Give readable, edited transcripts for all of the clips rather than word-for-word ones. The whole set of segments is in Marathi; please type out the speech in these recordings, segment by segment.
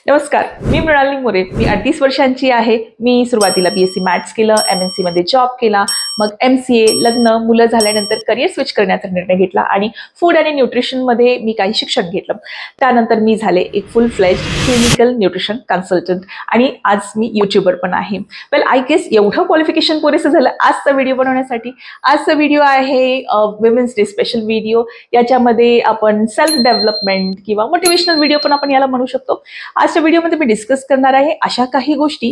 नमस्कार, मी मृणाली मोरे. मी 38 वर्षांची आहे. मी सुरुवातीला BSc मॅथ्स केलं, MNC मध्ये जॉब केला, मग MCA, लग्न, मुलं झाल्यानंतर करिअर स्विच करण्याचा निर्णय घेतला आणि फूड आणि न्यूट्रिशन मध्ये मी काही शिक्षण घेतलं. त्यानंतर मी झाले एक फुल फ्लेज क्लिनिकल न्यूट्रिशन कन्सल्टंट आणि आज मी यूट्यूबर पण आहे. वेल आय गेस एवढं क्वालिफिकेशन पुरेसं झालं आजचा व्हिडिओ बनवण्यासाठी. आजचा व्हिडिओ आहे विमेन्स डे स्पेशल व्हिडिओ. याच्यामध्ये आपण सेल्फ डेव्हलपमेंट किंवा मोटिवेशनल व्हिडिओ पण आपण याला म्हणू शकतो. आजच्या व्हिडिओमध्ये मी डिस्कस करणार आहे अशा काही गोष्टी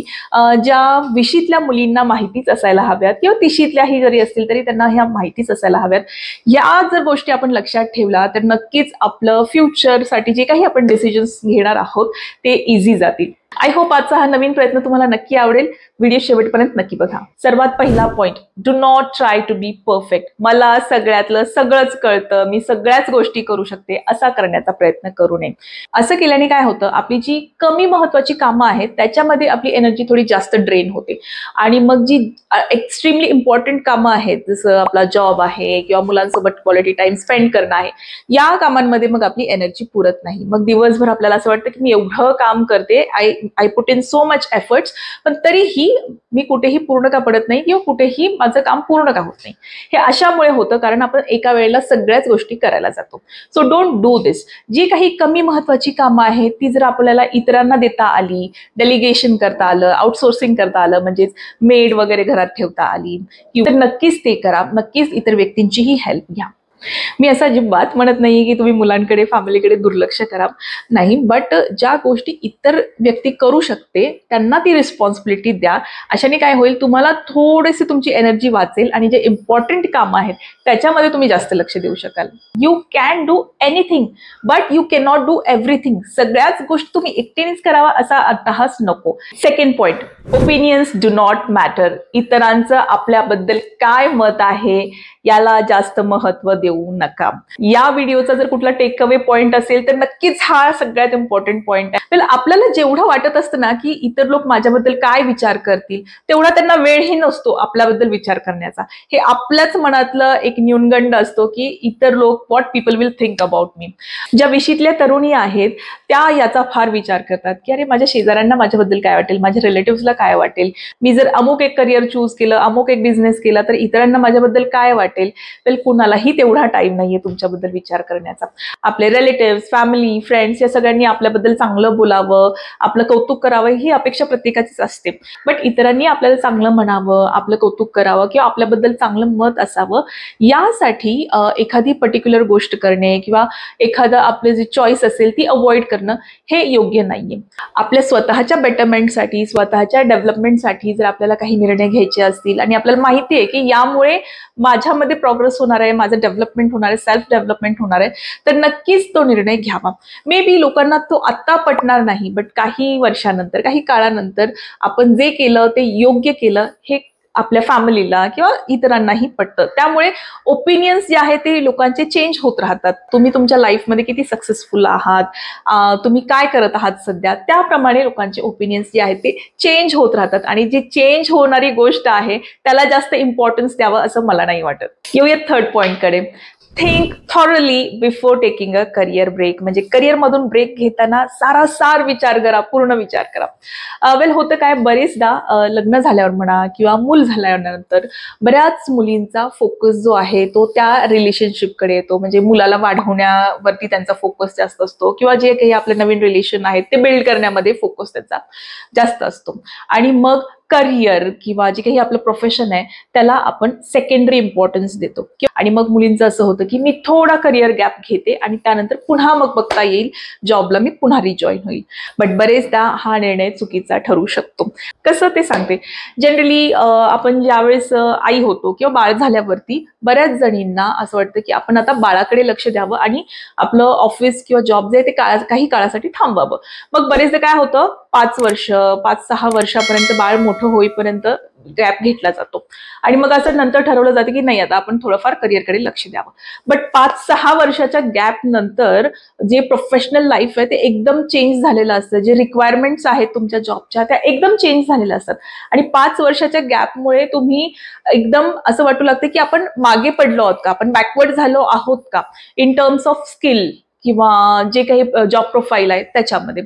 ज्या 20शीतल्या मुलींना माहितीच असायला हव्यात किंवा 30शीतल्याही जरी असतील तरी त्यांना ह्या माहितीच असायला हव्यात. या जर गोष्टी आपण लक्षात ठेवला तर नक्कीच आपलं फ्युचरसाठी जे काही आपण डिसिजन्स घेणार आहोत ते इझी जातील. आय होप आजचा हा नवीन प्रयत्न तुम्हाला नक्की आवडेल. व्हिडिओ शेवटपर्यंत नक्की बघा. सर्वात पहिला point, do not try to be perfect. मला सगळ्यातलं सगळंच कळतं, मी सगळ्याच गोष्टी करू शकते असा करण्याचा प्रयत्न करू नये. असं केल्याने काय होतं, आपली जी कमी महत्वाची कामं आहेत त्याच्यामध्ये आपली एनर्जी थोडी जास्त ड्रेन होते आणि मग जी एक्स्ट्रीमली इम्पॉर्टंट कामं आहेत जसं आपला जॉब आहे किंवा मुलांसोबत क्वालिटी टाइम स्पेंड करणं आहे, या कामांमध्ये मग आपली एनर्जी पुरत नाही. मग दिवसभर आपल्याला असं वाटतं की मी एवढं काम करते, I put in so much efforts, पण तरीही मी कुठेही पूर्ण का पडत नाही किंवा कुठेही माझं काम पूर्ण का होत नाही. हे अशामुळे होतं कारण आपण एका वेळेला सगळ्याच गोष्टी करायला जातो. सो डोंट डू दिस. जी काही कमी महत्वाची कामं आहेत ती जर आपल्याला इतरांना देता आली, डेलिगेशन करता आलं, आउटसोर्सिंग करता आलं, म्हणजेच मेड वगैरे घरात ठेवता आली, तर नक्कीच ते करा. नक्कीच इतर व्यक्तींचीही हेल्प घ्या. मी असं अजिबात म्हणत नाही की तुम्ही मुलांकडे, फॅमिलीकडे दुर्लक्ष करा, नाही, बट ज्या गोष्टी इतर व्यक्ती करू शकते त्यांना ती रिस्पॉन्सिबिलिटी द्या. अशाने काय होईल, तुम्हाला थोडीशी तुमची एनर्जी वाचेल आणि जे इम्पॉर्टंट कामं आहेत त्याच्यामध्ये तुम्ही जास्त लक्ष देऊ शकाल. You can do anything but you can not do everything. सगळ्याच गोष्टी तुम्ही एकटीनेच करावा असा अट्टहास नको. Second point, opinions do not matter. इतरांचं आपल्याबद्दल काय मत आहे याला जास्त महत्व देऊ नका. या व्हिडिओचा जर कुठला टेक अवे पॉइंट असेल तर नक्कीच हा सगळ्यात इम्पॉर्टंट पॉइंट आहे. आपल्याला जेवढं वाटत असतं ना की इतर लोक माझ्याबद्दल काय विचार करतील, तेवढा त्यांना वेळही नसतो आपल्याबद्दल विचार करण्याचा. हे आपल्याच मनातलं एक न्यूनगंड असतो की इतर लोक, what people will think about me. ज्या 20शीतल्या तरुणी आहेत त्या याचा फार विचार करतात की अरे माझ्या शेजाऱ्यांना माझ्याबद्दल काय वाटेल, माझ्या रिलेटिव्हला काय वाटेल, मी जर अमुक एक करिअर चूज केलं, अमुक एक बिझनेस केला तर इतरांना माझ्याबद्दल काय वाटेल. वेल कुणालाही तेवढा टाइम नाहीये तुमच्याबद्दल विचार करण्याचा. आपले रिलेटिव्स, फॅमिली, फ्रेंड्स या सगळ्यांनी आपल्याबद्दल चांगलं बोलावं, आपलं कौतुक करावं ही अपेक्षा प्रत्येकाचीच असते. बट इतरांनी आपल्याला चांगलं म्हणावं, आपलं कौतुक करावं किंवा आपल्याबद्दल चांगलं मत असावं, यासाठी एखादी पर्टिक्युलर गोष्ट करणे किंवा एखादं आपले जी चॉईस असेल ती अवॉइड करणं हे योग्य नाहीये. आपल्या स्वतःच्या बेटरमेंटसाठी, स्वतःच्या डेव्हलपमेंटसाठी जर आपल्याला काही निर्णय घ्यायचे असतील आणि आपल्याला माहिती आहे की यामुळे माझ्यामध्ये प्रोग्रेस होणार आहे, माझं डेव्हलपमेंट होणार आहे, सेल्फ डेव्हलपमेंट होणार आहे, तर नक्कीच तो निर्णय घ्यावा. मे बी लोकांना तो आत्ता पटणार नाही, बट काही वर्षानंतर, काही काळानंतर आपण जे केलं ते योग्य केलं हे आपल्या फॅमिलीला किंवा इतरांनाही पटतं. त्यामुळे ओपिनियन्स जे आहेत ते लोकांचे चेंज होत राहतात. तुम्ही तुमच्या लाईफमध्ये किती सक्सेसफुल आहात, तुम्ही काय करत आहात सध्या, त्याप्रमाणे लोकांचे ओपिनियन्स जे आहेत ते चेंज होत राहतात आणि जी चेंज होणारी गोष्ट आहे त्याला जास्त इम्पॉर्टन्स द्यावं असं मला नाही वाटत. येऊयात थर्ड पॉइंटकडे. Think thoroughly before taking a career break. म्हणजे करिअर मधून ब्रेक घेताना सारासार विचार करा, पूर्ण विचार करा. वेल होतं काय, बरेचदा लग्न झाल्यावर म्हणा किंवा मूल झाल्यानंतर बऱ्याच मुलींचा फोकस जो आहे तो त्या रिलेशनशिपकडे येतो. म्हणजे मुलाला वाढवण्यावरती त्यांचा फोकस जास्त असतो किंवा जे काही आपले नवीन रिलेशन आहेत ते बिल्ड करण्यामध्ये फोकस त्याचा जास्त असतो आणि मग करिअर किंवा जे काही आपलं प्रोफेशन आहे त्याला आपण सेकंडरी इम्पॉर्टन्स देतो. आणि मग मुलींचं असं होतं की मी थोडा करिअर गॅप घेते आणि त्यानंतर पुन्हा मग बघता येईल जॉबला मी पुन्हा रिजॉईन होईल. बट बरेचदा हा निर्णय चुकीचा ठरू शकतो. कसं ते सांगते. जनरली आपण ज्यावेळेस आई होतो किंवा बाळ झाल्यावरती बऱ्याच जणींना असं वाटतं की आपण आता बाळाकडे लक्ष द्यावं आणि आपलं ऑफिस किंवा जॉब जे आहे ते काही काळासाठी थांबवावं. मग बरेचदा काय होतं, 5-6 वर्षापर्यंत बाळ मोठं होईपर्यंत गॅप घेतला जातो आणि मग असं नंतर ठरवलं जातं की नाही आता आपण थोडंफार करिअरकडे लक्ष द्यावं. बट 5-6 वर्षाच्या गॅप नंतर जे प्रोफेशनल लाईफ आहे ते एकदम चेंज झालेलं असतं. जे रिक्वायरमेंट्स आहेत तुमच्या जॉबच्या त्या एकदम चेंज झालेल्या असतात आणि 5 वर्षाच्या गॅपमुळे तुम्ही एकदम असं वाटू लागतं की आपण मागे पडलो आहोत का, आपण बॅकवर्ड झालो आहोत का इन टर्म्स ऑफ स्किल किंवा जे काही जॉब प्रोफाईल आहे त्याच्यामध्ये,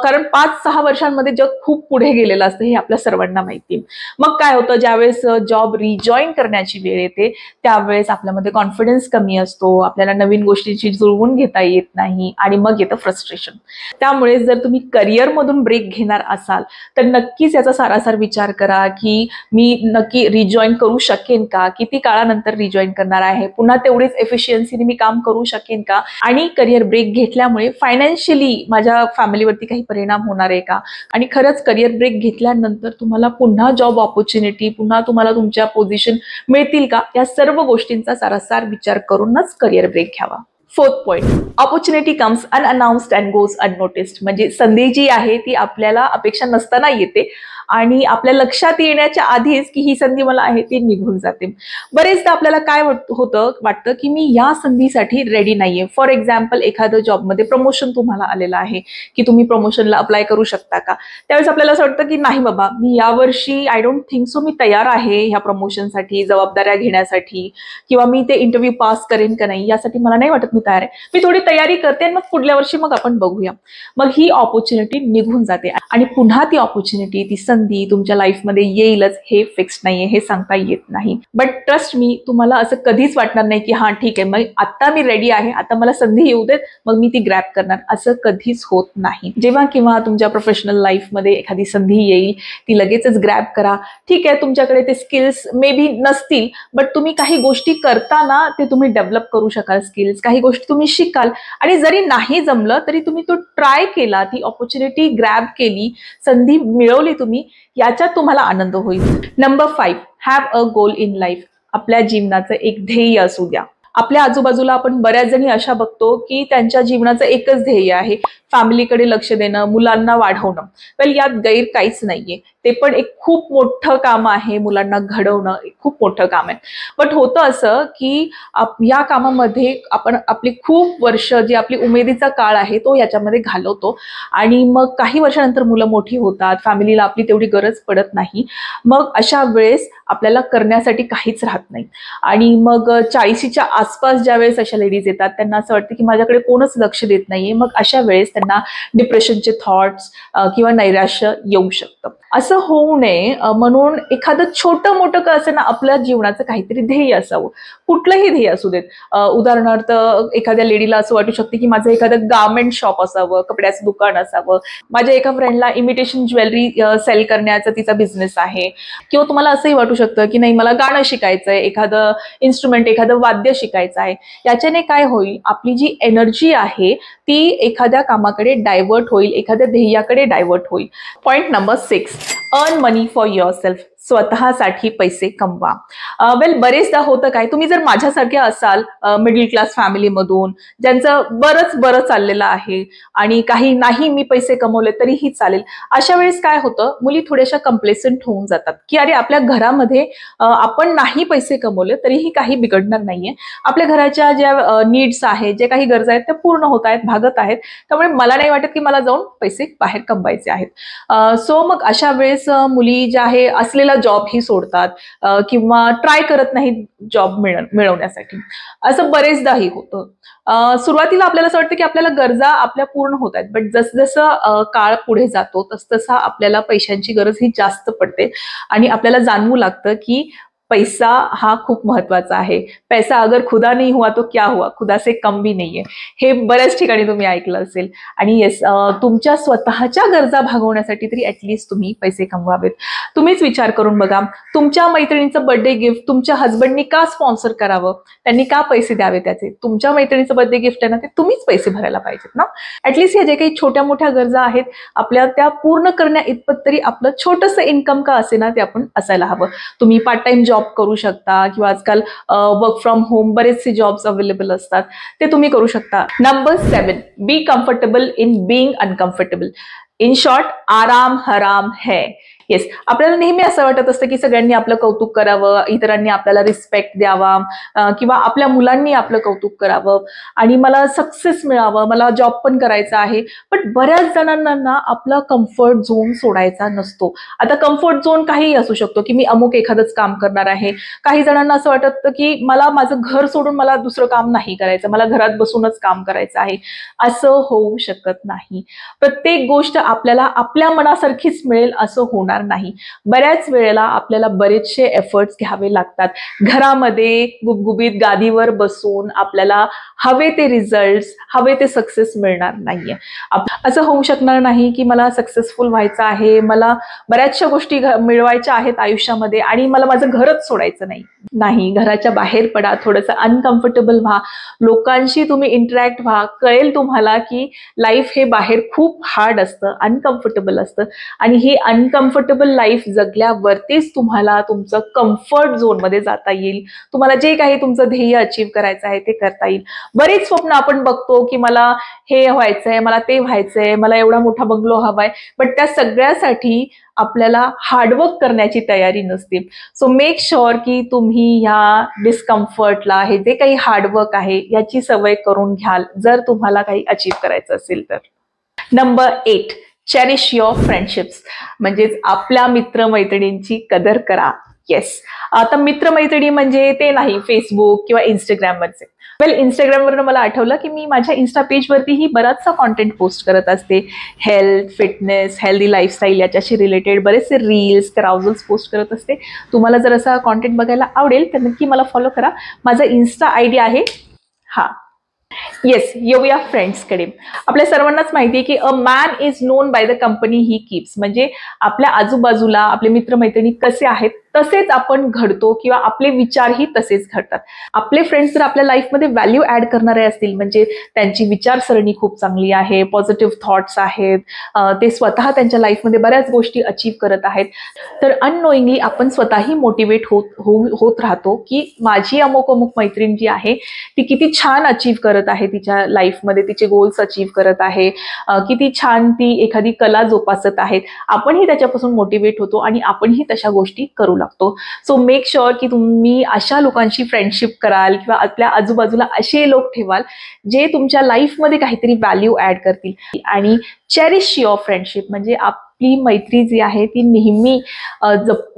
कारण 5-6 वर्षांमध्ये जग खूप पुढे गेलेलं असतं हे आपल्या सर्वांना माहिती. मग काय होतं, ज्यावेळेस जॉब रिजॉईन करण्याची वेळ येते त्यावेळेस आपल्यामध्ये कॉन्फिडन्स कमी असतो, आपल्याला नवीन गोष्टींची जुळवून घेता येत नाही आणि मग येतं फ्रस्ट्रेशन. त्यामुळे जर तुम्ही करिअरमधून ब्रेक घेणार असाल तर नक्कीच याचा सारासार विचार करा की मी नक्की रिजॉईन करू शकेन का, किती काळानंतर रिजॉईन करणार आहे, पुन्हा तेवढीच एफिशियन्सीने मी काम करू शकेन का, आणि करिअर ब्रेक घेतल्यामुळे फायनान्शियली माझ्या फॅमिलीवरती काही परिणाम होणार आहे का, आणि खरंच करिअर ब्रेक घेतल्यानंतर तुम्हाला पुन्हा जॉब ऑपॉर्च्युनिटी, पुन्हा तुम्हाला तुमच्या पोझिशन मिळतील का, या सर्व गोष्टींचा सारासार विचार करूनच करिअर ब्रेक घ्यावा. 4th point, opportunity comes unannounced and goes unnoticed. म्हणजे संधी जी आहे ती आपल्याला अपेक्षा नसताना येते आणि आपल्या लक्षात येण्याच्या आधीच की ही संधी मला आहे ती निघून जाते. बरेचदा आपल्याला काय वाटतं की मी या संधीसाठी रेडी नाहीये. फॉर एक्झाम्पल, एखादं जॉबमध्ये प्रमोशन तुम्हाला आलेलं आहे की तुम्ही प्रमोशनला अप्लाय करू शकता का, त्यावेळेस आपल्याला असं वाटतं की नाही बाबा, मी यावर्षी आय डोंट थिंक सो मी तयार आहे ह्या प्रमोशनसाठी, जबाबदाऱ्या घेण्यासाठी, किंवा मी ते इंटरव्ह्यू पास करेन का नाही यासाठी मला नाही वाटत मी तयार आहे. मी थोडी तयारी करते आणि मग पुढल्या वर्षी मग आपण बघूया. मग ही ऑपॉर्च्युनिटी निघून जाते आणि पुन्हा ती ऑपॉर्च्युनिटी, ती संधी तुमच्या लाईफमध्ये येईलच हे फिक्स नाहीये, हे सांगता येत नाही. बट ट्रस्ट मी, तुम्हाला असं कधीच वाटणार नाही की हा ठीक आहे, मग आता मी रेडी आहे, आता मला संधी येऊ देत मग मी ती ग्रॅब करणार, असं कधीच होत नाही. जेव्हा किंवा तुमच्या प्रोफेशनल लाईफमध्ये एखादी संधी येईल ती लगेचच ग्रॅब करा. ठीक आहे, तुमच्याकडे ते स्किल्स मे बी नसतील, बट तुम्ही काही गोष्टी करताना ते तुम्ही डेव्हलप करू शकाल. स्किल्स, काही गोष्टी तुम्ही शिकाल, आणि जरी नाही जमलं तरी तुम्ही तो ट्राय केला, ती ऑपॉर्च्युनिटी ग्रॅब केली, संधी मिळवली तुम्ही, याच्यात तुम्हाला आनंद होईल. Number 5, have a goal in life. आपल्या जीवनाचं एक ध्येय असू द्या. आपल्या आजूबाजूला आपण बऱ्याच जणी अशा बघतो की त्यांच्या जीवनाचं एकच ध्येय आहे, फॅमिलीकडे लक्ष देणं, मुलांना वाढवणं. वेल, यात गैर काहीच नाहीये, ते पण एक खूप मोठं काम आहे. मुलांना घडवणं एक खूप मोठं काम आहे. बट होतं असं की या कामामध्ये आपण आपली खूप वर्ष, जी आपली उमेदीचा काळ आहे तो याच्यामध्ये घालवतो, आणि मग काही वर्षानंतर मुलं मोठी होतात, फॅमिलीला आपली तेवढी गरज पडत नाही. मग अशा वेळेस आपल्याला करण्यासाठी काहीच राहत नाही, आणि मग 40च्या आसपास ज्या वेळेस अशा लेडीज येतात त्यांना असं वाटतं की माझ्याकडे कोणच लक्ष देत नाहीये. मग अशा वेळेस त्यांना डिप्रेशनचे थॉट्स किंवा नैराश्य येऊ शकतं. असं होऊ नये म्हणून एखादं छोटं मोठं का असेना आपल्या जीवनाचं काहीतरी ध्येय असावं, कुठलंही ध्येय असू देत. उदाहरणार्थ, एखाद्या लेडीला असं वाटू शकते की माझं एखादं गार्मेंट शॉप असावं, कपड्याचं दुकान असावं. माझ्या एका फ्रेंडला इमिटेशन ज्वेलरी सेल करण्याचा तिचा बिझनेस आहे. किंवा तुम्हाला असंही वाटू शकतं की नाही, मला गाणं शिकायचंय, एखादं इन्स्ट्रुमेंट, एखादं वाद्य शिकायचं आहे. याच्याने काय होईल, आपली जी एनर्जी आहे ती एखाद्या कामाकडे डायव्हर्ट होईल, एखाद्या ध्येयाकडे डायव्हर्ट होईल. Point number 6, earn money for yourself. स्वतःसाठी पैसे कमवा. वेल, बरेचदा होतं काय, तुम्ही जर माझ्यासारखे असाल, मिडल क्लास फॅमिलीमधून, ज्यांचं बरंच चाललेलं आहे आणि काही नाही मी पैसे कमवले तरीही चालेल, अशा वेळेस काय होतं, मुली थोड्याशा कम्प्लेसंट होऊन जातात की अरे, आपल्या घरामध्ये आपण नाही पैसे कमवले तरीही काही बिघडणार नाहीये, आपल्या घराच्या ज्या नीड्स आहेत, जे काही गरजा आहेत त्या पूर्ण होत आहेत, भागत आहेत, त्यामुळे मला नाही वाटत की मला जाऊन पैसे बाहेर कमवायचे आहेत. सो मग अशा वेळेस मुली ज्या आहे असलेला जॉब ही सोडतात किंवा ट्राय करत नाहीत जॉब मिळवण्यासाठी. असं बरेचदाही होतं. सुरुवातीला आपल्याला असं वाटतं की आपल्याला गरजा आपल्या पूर्ण होत आहेत, बट जसजसं काळ पुढे जातो तसतसा आपल्याला पैशांची गरज ही जास्त पडते आणि आपल्याला जाणवू लागतं की पैसा हा खूप महत्वाचा आहे. पैसा अगर खुदा नहीं हुआ तो क्या हुआ, खुदा से कम भी नहीं है. हे बऱ्याच ठिकाणी तुम्ही ऐकलं असेल. आणि येस, तुमच्या स्वतःच्या गरजा भागवण्यासाठी तरी ऍटलीस्ट तुम्ही पैसे कमवावेत. तुम्हीच विचार करून बघा, तुमच्या मैत्रिणीचं बर्थडे गिफ्ट तुमच्या हस्बंडनी का स्पॉन्सर करावं, त्यांनी का पैसे द्यावे त्याचे? तुमच्या मैत्रिणीचं बर्थडे गिफ्ट आहे ना, ते तुम्हीच पैसे भरायला पाहिजेत ना. ऍटलीस्ट हे जे काही छोट्या मोठ्या गरजा आहेत आपल्या, त्या पूर्ण करण्या इतपत तरी आपलं छोटंसं इन्कम का असेना ते आपण असायला हवं. तुम्ही पार्ट टाइम जॉब करू शकता किंवा आजकाल वर्क फ्रॉम होम बरेचसे जॉब्स अवेलेबल असतात, ते तुम्ही करू शकता. Number 7, be comfortable in being uncomfortable. In short, आराम हराम है. येस, आपल्याला नेहमी असं वाटत असतं की सगळ्यांनी आपलं कौतुक करावं, इतरांनी आपल्याला रिस्पेक्ट द्यावा, किंवा आपल्या मुलांनी आपलं कौतुक करावं आणि मला सक्सेस मिळावं, मला जॉब पण करायचा आहे. पण बऱ्याच जणांना ना आपला कम्फर्ट झोन सोडायचा नसतो. आता कम्फर्ट झोन काहीही असू शकतो की मी अमुक एखादंच काम करणार आहे. काही जणांना असं वाटतं की मला माझं घर सोडून मला दुसरं काम नाही करायचं, मला घरात बसूनच काम करायचं आहे. असं होऊ शकत नाही. प्रत्येक गोष्ट आपल्याला आपल्या मनासारखीच मिळेल असं होणार नाही. बऱ्याच वेळेला आपल्याला बरेचसे एफर्ट्स घ्यावे लागतात. घरामध्ये गुबगुबीत गादीवर बसून आपल्याला हवे ते रिझल्ट्स, हवे ते सक्सेस मिळणार नाहीये. असं होऊ शकणार नाही की मला सक्सेसफुल व्हायचं आहे, मला बऱ्याचशा गोष्टी मिळवायच्या आहेत आयुष्यामध्ये आणि मला माझं घरच सोडायचं नाही. घराच्या बाहेर पडा, थोडंसं अनकम्फर्टेबल व्हा, लोकांशी तुम्ही इंटरॅक्ट व्हा, कळेल तुम्हाला की लाईफ हे बाहेर खूप हार्ड असतं, अनकम्फर्टेबल असतं आणि ही अनकम्फर्टेबल लाईफ जगल्यावरतीच तुम्हाला तुमचं कम्फर्ट झोनमध्ये जाता येईल. तुम्हाला जे काही तुमचं ध्येय अचीव्ह करायचं आहे ते करता येईल. बरेच स्वप्न आपण बघतो की मला हे व्हायचंय, मला ते व्हायचंय, मला एवढा मोठा बंगलो हवाय, बट त्या सगळ्यासाठी आपल्याला हार्डवर्क करण्याची तयारी नसते. सो मेक शुअर की तुम्ही ह्या डिस्कम्फर्टला, हे जे काही हार्डवर्क आहे याची सवय करून घ्याल जर तुम्हाला काही अचीव्ह करायचं असेल तर. Number 8, cherish your friendships. म्हणजेच आपल्या मित्रमैत्रिणींची कदर करा. येस, आता मित्रमैत्रिणी म्हणजे ते नाही फेसबुक किंवा इंस्टाग्रामवरचे. वेल, इंस्टाग्रामवरनं मला आठवलं की मी माझ्या इन्स्टा पेजवरतीही बराचसा कॉन्टेंट पोस्ट करत असते. हेल्थ, फिटनेस, हेल्दी लाईफस्टाईल याच्याशी रिलेटेड बरेचसे रील्स, कराउजल्स पोस्ट करत असते. तुम्हाला जर असा कॉन्टेंट बघायला आवडेल तर नक्की मला फॉलो करा. माझा इन्स्टा आयडी आहे येस. येऊया फ्रेंड्सकडे. आपल्या सर्वांनाच माहिती आहे की a man is known by the company he keeps. म्हणजे आपल्या आजूबाजूला आपले मित्रमैत्रिणी कसे आहेत तसेच आपण घडतो किंवा आपले विचारही तसेच घडतात. आपले फ्रेंड्स जर आपल्या लाईफमध्ये व्हॅल्यू ऍड करणारे असतील, म्हणजे त्यांची विचारसरणी खूप चांगली आहे, पॉझिटिव्ह थॉट्स आहेत, ते स्वतः त्यांच्या लाईफमध्ये बऱ्याच गोष्टी अचीव्ह करत आहेत, तर अननोईंगली आपण स्वतःही मोटिवेट होत राहतो की माझी अमुक अमुक मैत्रीण जी आहे ती किती छान अचीव्ह करत आहे तिच्या लाईफमध्ये, तिचे गोल्स अचीव्ह करत आहे, किती छान ती एखादी कला जोपासत आहेत. आपणही त्याच्यापासून मोटिवेट होतो आणि आपणही तशा गोष्टी करू लागतो. सो मेक शुअर की तुम्ही अशा लोकांशी फ्रेंडशिप कराल किंवा आपल्या आजूबाजूला असे लोक ठेवाल जे तुमच्या लाईफमध्ये काहीतरी व्हॅल्यू ऍड करतील. आणि चेरिश युअर फ्रेंडशिप म्हणजे आपली मैत्री जी आहे ती नेहमी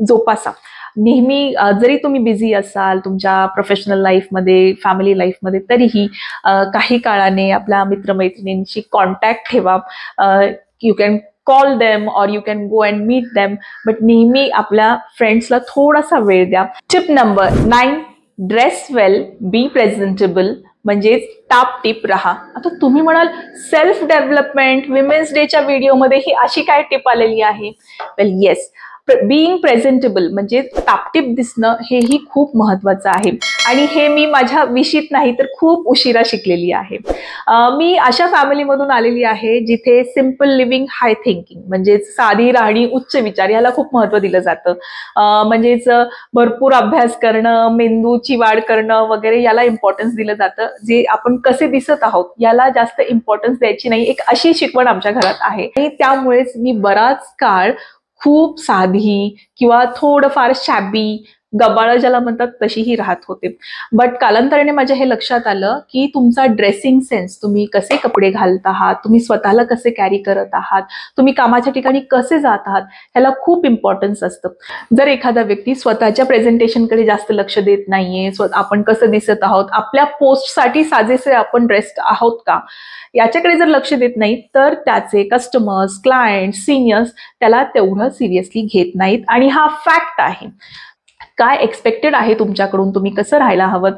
जोपासा. नेहमी जरी तुम्ही बिझी असाल तुमच्या प्रोफेशनल लाईफमध्ये, फॅमिली लाईफमध्ये, तरीही काही काळाने आपल्या मित्रमैत्रिणींशी कॉन्टॅक्ट ठेवा. You can call them or you can go and meet them, but नेहमी आपल्या फ्रेंड्सला थोडासा वेळ द्या. Tip number 9, dress well, be presentable. म्हणजेच टापटीप राहा. आता तुम्ही म्हणाल सेल्फ डेव्हलपमेंट, विमेन्स डेच्या व्हिडिओमध्ये ही अशी काय टिप आलेली आहे? वेल येस, बीइंग प्रेझेंटेबल म्हणजे टापटीप दिसणं हेही खूप महत्वाचं आहे आणि हे मी माझ्या विशीत नाही तर खूप उशिरा शिकलेली आहे. मी अशा फॅमिलीमधून आलेली आहे जिथे सिम्पल लिव्हिंग, हाय थिंकिंग म्हणजेच साधी राहणी, उच्च विचार याला खूप महत्व दिलं जातं. म्हणजेच भरपूर अभ्यास करणं, मेंदूची वाढ करणं वगैरे याला इम्पॉर्टन्स दिलं जातं. जे आपण कसे दिसत आहोत याला जास्त इम्पॉर्टन्स द्यायची नाही, एक अशी शिकवण आमच्या घरात आहे. आणि त्यामुळेच मी बराच काळ खूप साधी किंवा थोडंफार शॅबी, गबाळ ज्याला म्हणतात तशीही राहत होते. बट कालांतराने माझ्या हे लक्षात आलं की तुमचा ड्रेसिंग सेन्स, तुम्ही कसे कपडे घालत आहात, तुम्ही स्वतःला कसे कॅरी करत आहात, तुम्ही कामाच्या ठिकाणी कसे जात आहात, ह्याला खूप इम्पॉर्टन्स असतं. जर एखादा व्यक्ती स्वतःच्या प्रेझेंटेशनकडे जास्त लक्ष देत नाहीये, आपण कसं दिसत आहोत, आपल्या पोस्टसाठी साजेसे आपण ड्रेस्ड आहोत का, याच्याकडे जर लक्ष देत नाही तर त्याचे कस्टमर्स, क्लायंट्स, सिनियर्स त्याला तेवढं सिरियसली घेत नाहीत. आणि हा फॅक्ट आहे. काय एक्सपेक्टेड आहे तुमच्याकडून, तुम्ही कसं राहायला हवं,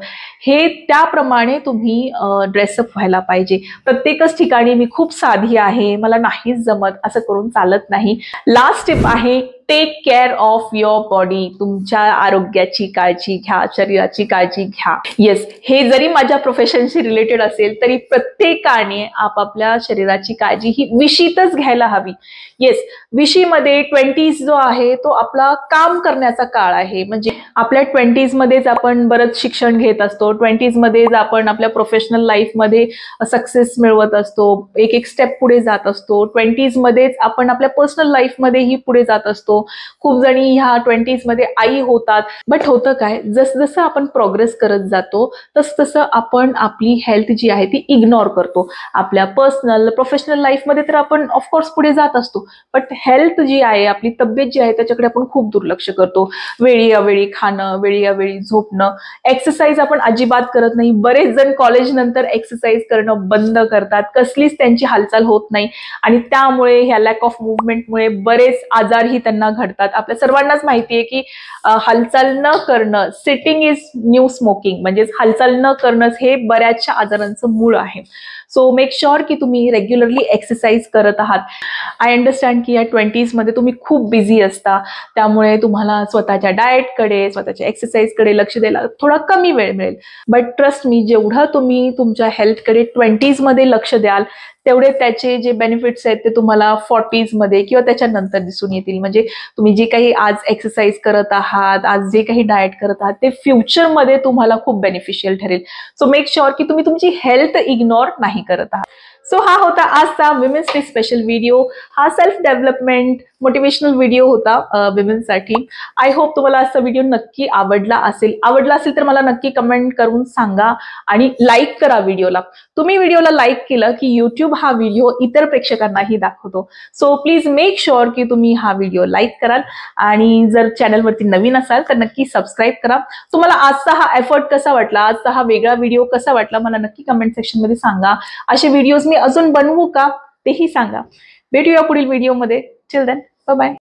हे त्याप्रमाणे तुम्ही ड्रेसअप व्हायला पाहिजे. प्रत्येकच ठिकाणी मी खूप साधी आहे, मला नाहीच जमत असं करून चालत नाही. लास्ट टिप आहे, take care of your body. तुमच्या आरोग्याची काळजी घ्या, शरीराची काळजी घ्या. येस, हे जरी माझ्या प्रोफेशनशी रिलेटेड असेल तरी प्रत्येकाने आपापल्या शरीराची काळजी ही विशीतच घ्यायला हवी. येस, विशीमध्ये 20s जो आहे तो आपला काम करण्याचा काळ आहे. म्हणजे आपल्या 20s मध्येच आपण बरंच शिक्षण घेत असतो, 20s मध्येच आपण आपल्या प्रोफेशनल लाईफमध्ये सक्सेस मिळवत असतो, एक एक स्टेप पुढे जात असतो, 20s मध्येच आपण आपल्या पर्सनल लाईफमध्येही पुढे जात असतो. होतो. खूप जणी ह्या 20s मध्ये आई होतात. बट होतं काय, जसं आपण प्रोग्रेस करत जातो तसं आपण आपली हेल्थ जी आहे ती इग्नोर करतो. आपल्या पर्सनल प्रोफेशनल लाईफमध्ये तर आपण ऑफकोर्स पुढे जात असतो, बट हेल्थ जी आहे, आपली तब्येत जी आहे त्याच्याकडे आपण खूप दुर्लक्ष करतो. वेळी अवेळी खाणं, वेळी अवेळी झोपणं, एक्सरसाइज आपण अजिबात करत नाही. बरेच जण कॉलेज नंतर एक्सरसाइज करणं बंद करतात, कसलीच त्यांची हालचाल होत नाही आणि त्यामुळे ह्या लॅक ऑफ मुवमेंटमुळे बरेच आजारही त्यांना घडतात. आपल्या सर्वांनाच माहिती आहे की हालचाल न करणं, सिटिंग इज न्यू स्मोकिंग, म्हणजेच हालचाल न करणं हे बऱ्याचशा आजारांचं मूळ आहे. सो मेक शुअर की तुम्ही रेग्युलरली एक्सरसाइज करत आहात. आय अंडरस्टँड की या 20s मध्ये तुम्ही खूप बिझी असता, त्यामुळे तुम्हाला स्वतःच्या डाएटकडे, स्वतःच्या एक्सरसाइजकडे लक्ष द्यायला थोडा कमी वेळ मिळेल. बट ट्रस्ट मी, जेवढं तुम्ही तुमच्या हेल्थकडे 20s मध्ये लक्ष द्याल तेवढे त्याचे जे बेनिफिट्स आहेत ते तुम्हाला 40s मध्ये किंवा त्याच्यानंतर दिसून येतील. म्हणजे तुम्ही जे काही आज एक्सरसाइज करत आहात, आज जे काही डाएट करत आहात, ते फ्युचरमध्ये तुम्हाला खूप बेनिफिशियल ठरेल. सो मेक शुअर की तुम्ही तुमची हेल्थ इग्नोर नाही करत आहात. सो हा होता आजचा विमेन्स डे स्पेशल व्हिडिओ. हा सेल्फ डेव्हलपमेंट मोटिवेशनल व्हिडिओ होता विमेन्ससाठी. आय होप तुम्हाला आजचा व्हिडिओ नक्की आवडला असेल तर मला नक्की कमेंट करून सांगा आणि लाईक करा व्हिडिओला. तुम्ही व्हिडिओला लाईक केलं की युट्यूब हा व्हिडिओ इतर प्रेक्षकांनाही दाखवतो. सो प्लीज मेक शुअर की तुम्ही हा व्हिडिओ लाईक कराल आणि जर चॅनलवरती नवीन असाल तर नक्की सबस्क्राईब करा. तुम्हाला आजचा हा एफर्ट कसा वाटला, आजचा हा वेगळा व्हिडिओ कसा वाटला मला नक्की कमेंट सेक्शन मध्ये सांगा. असे व्हिडिओज मी अजून बनवू का तेही सांगा. भेटूया पुढील व्हिडिओमध्ये. Till then, bye bye.